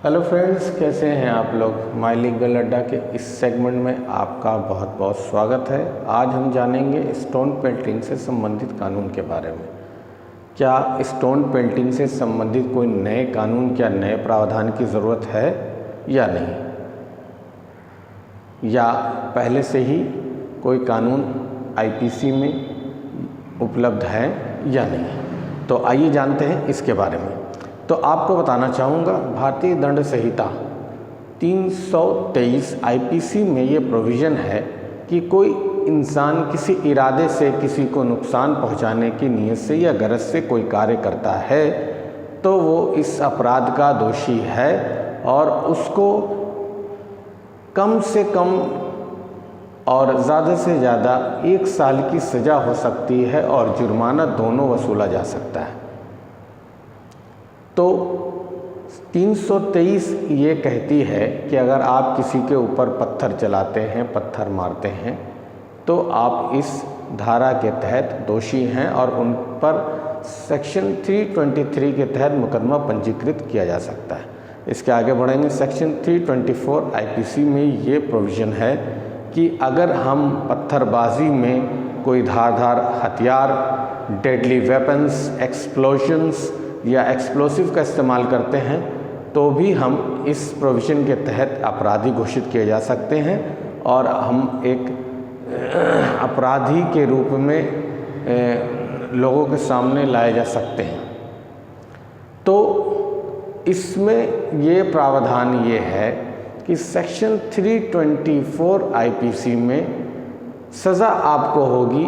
Hello friends, कैसे हैं आप लोग। माई लीगल अड्डा के इस सेगमेंट में आपका बहुत बहुत स्वागत है। आज हम जानेंगे स्टोन पेल्टिंग से संबंधित कानून के बारे में। क्या स्टोन पेल्टिंग से संबंधित कोई नए कानून, क्या नए प्रावधान की ज़रूरत है या नहीं, या पहले से ही कोई कानून आईपीसी में उपलब्ध है या नहीं। तो आइए जानते हैं इसके बारे में। तो आपको बताना चाहूँगा, भारतीय दंड संहिता 323 आईपीसी में ये प्रोविज़न है कि कोई इंसान किसी इरादे से किसी को नुकसान पहुंचाने की नीयत से या गरज से कोई कार्य करता है तो वो इस अपराध का दोषी है और उसको कम से कम और ज़्यादा से ज़्यादा 1 साल की सज़ा हो सकती है और जुर्माना दोनों वसूला जा सकता है। तो 323 ये कहती है कि अगर आप किसी के ऊपर पत्थर चलाते हैं, पत्थर मारते हैं, तो आप इस धारा के तहत दोषी हैं और उन पर सेक्शन 323 के तहत मुकदमा पंजीकृत किया जा सकता है। इसके आगे बढ़ेंगे। सेक्शन 324 आईपीसी में ये प्रोविज़न है कि अगर हम पत्थरबाजी में कोई धारदार हथियार, डेडली वेपन्स, एक्सप्लोजन्स या एक्सप्लोसिव का इस्तेमाल करते हैं तो भी हम इस प्रोविज़न के तहत अपराधी घोषित किए जा सकते हैं और हम एक अपराधी के रूप में लोगों के सामने लाए जा सकते हैं। तो इसमें ये प्रावधान ये है कि सेक्शन 324 आईपीसी में सज़ा आपको होगी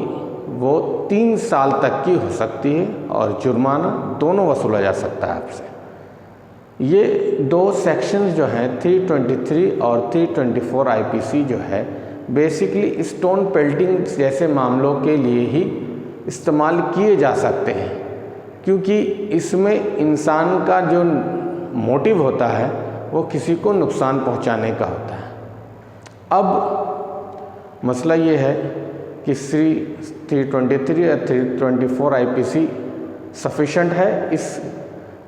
वो 3 साल तक की हो सकती है और जुर्माना दोनों वसूला जा सकता है आपसे। ये दो सेक्शंस जो हैं 323 और 324 आईपीसी जो है बेसिकली स्टोन पेल्टिंग जैसे मामलों के लिए ही इस्तेमाल किए जा सकते हैं, क्योंकि इसमें इंसान का जो मोटिव होता है वो किसी को नुकसान पहुंचाने का होता है। अब मसला ये है कि 323 या 324 आईपीसी सफिशेंट है इस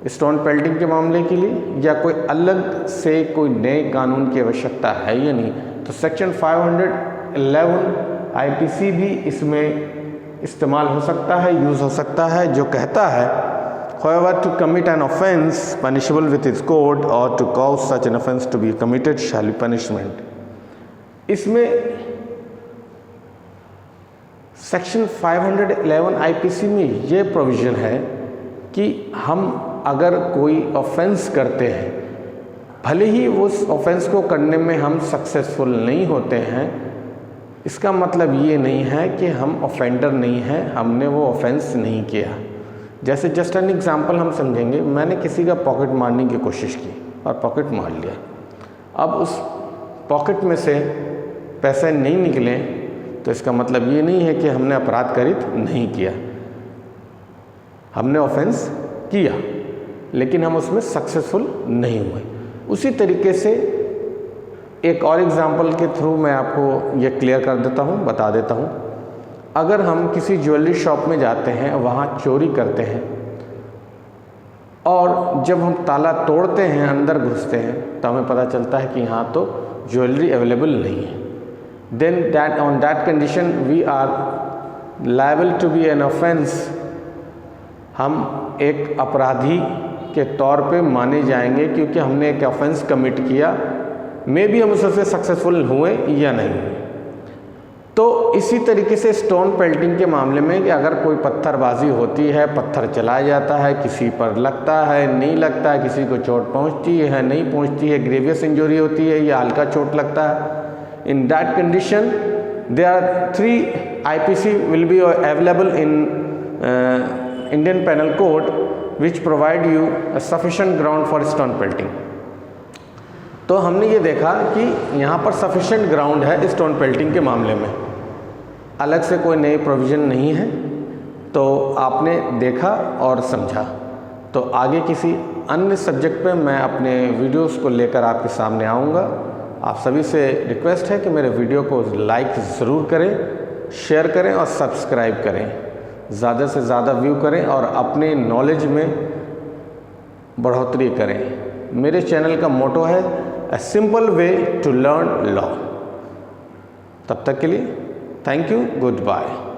स्टोन पेल्टिंग के मामले के लिए, या कोई अलग से कोई नए कानून की आवश्यकता है या नहीं। तो सेक्शन 511 आईपीसी भी इसमें इस्तेमाल हो सकता है, यूज़ हो सकता है, जो कहता है however to commit an offence punishable with its code or to cause such an offence to be committed shall be punishment। इसमें सेक्शन 511 आईपीसी में ये प्रोविज़न है कि हम अगर कोई ऑफेंस करते हैं, भले ही उस ऑफेंस को करने में हम सक्सेसफुल नहीं होते हैं, इसका मतलब ये नहीं है कि हम ऑफेंडर नहीं हैं, हमने वो ऑफेंस नहीं किया। जैसे जस्ट एन एग्जांपल हम समझेंगे, मैंने किसी का पॉकेट मारने की कोशिश की और पॉकेट मार लिया। अब उस पॉकेट में से पैसे नहीं निकले तो इसका मतलब ये नहीं है कि हमने अपराध कारित नहीं किया, हमने ऑफेंस किया लेकिन हम उसमें सक्सेसफुल नहीं हुए। उसी तरीके से एक और एग्जांपल के थ्रू मैं आपको ये क्लियर कर देता हूँ, बता देता हूँ। अगर हम किसी ज्वेलरी शॉप में जाते हैं, वहाँ चोरी करते हैं और जब हम ताला तोड़ते हैं, अंदर घुसते हैं, तो हमें पता चलता है कि यहाँ तो ज्वेलरी अवेलेबल नहीं है, then that on that condition we are liable to be an offense। हम एक अपराधी के तौर पे माने जाएंगे क्योंकि हमने एक ऑफेंस कमिट किया, मे भी हम उससे सक्सेसफुल हुए या नहीं। तो इसी तरीके से स्टोन पेल्टिंग के मामले में कि अगर कोई पत्थरबाजी होती है, पत्थर चलाया जाता है, किसी पर लगता है, नहीं लगता है, किसी को चोट पहुंचती है, नहीं पहुंचती है, ग्रेवियस इंजरी होती है या हल्का चोट लगता है, in that condition there are 3 IPC will be available in Indian Penal Code which provide you a sufficient ground for stone pelting। तो हमने ये देखा कि यहाँ पर sufficient ground है स्टोन पेल्टिंग के मामले में, अलग से कोई नई प्रोविज़न नहीं है। तो आपने देखा और समझा। तो आगे किसी अन्य सब्जेक्ट पे मैं अपने वीडियोस को लेकर आपके सामने आऊँगा। आप सभी से रिक्वेस्ट है कि मेरे वीडियो को लाइक ज़रूर करें, शेयर करें और सब्सक्राइब करें, ज़्यादा से ज़्यादा व्यू करें और अपने नॉलेज में बढ़ोतरी करें। मेरे चैनल का मोटो है a simple way to learn law. तब तक के लिए थैंक यू, गुड बाय।